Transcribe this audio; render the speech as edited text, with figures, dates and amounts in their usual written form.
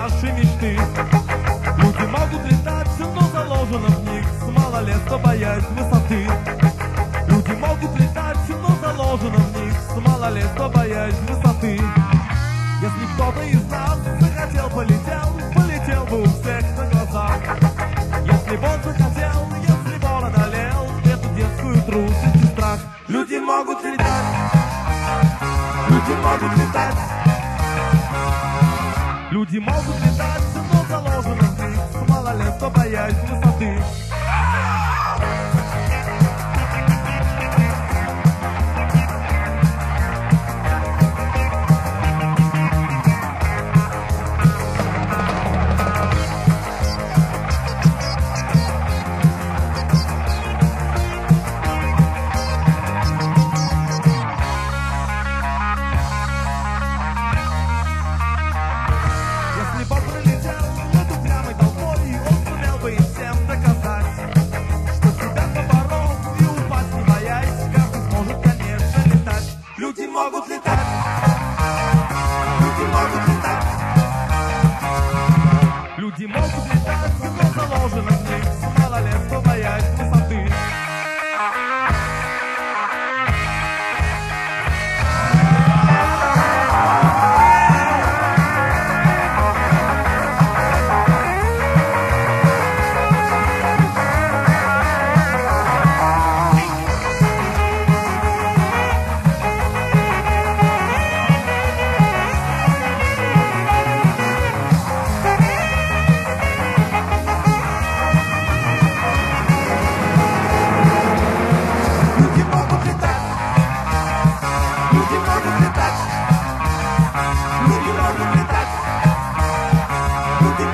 наши мечты. Люди могут летать, но заложено в них с малолетства боязнь высоты. Люди могут летать, но заложено в них с малолетства боязнь высоты. Если кто-то из нас захотел, полетел бы у всех на глазах. Если бы он захотел, если бы он одолел эту детскую трусость и страх. Люди могут летать, люди могут летать. Люди могут летать, но заложено в них с малолетства боязнь высоты. Люди могут летать, люди могут летать. Люди могут летать, но заложено в них с малолетства боязнь высоты. Люди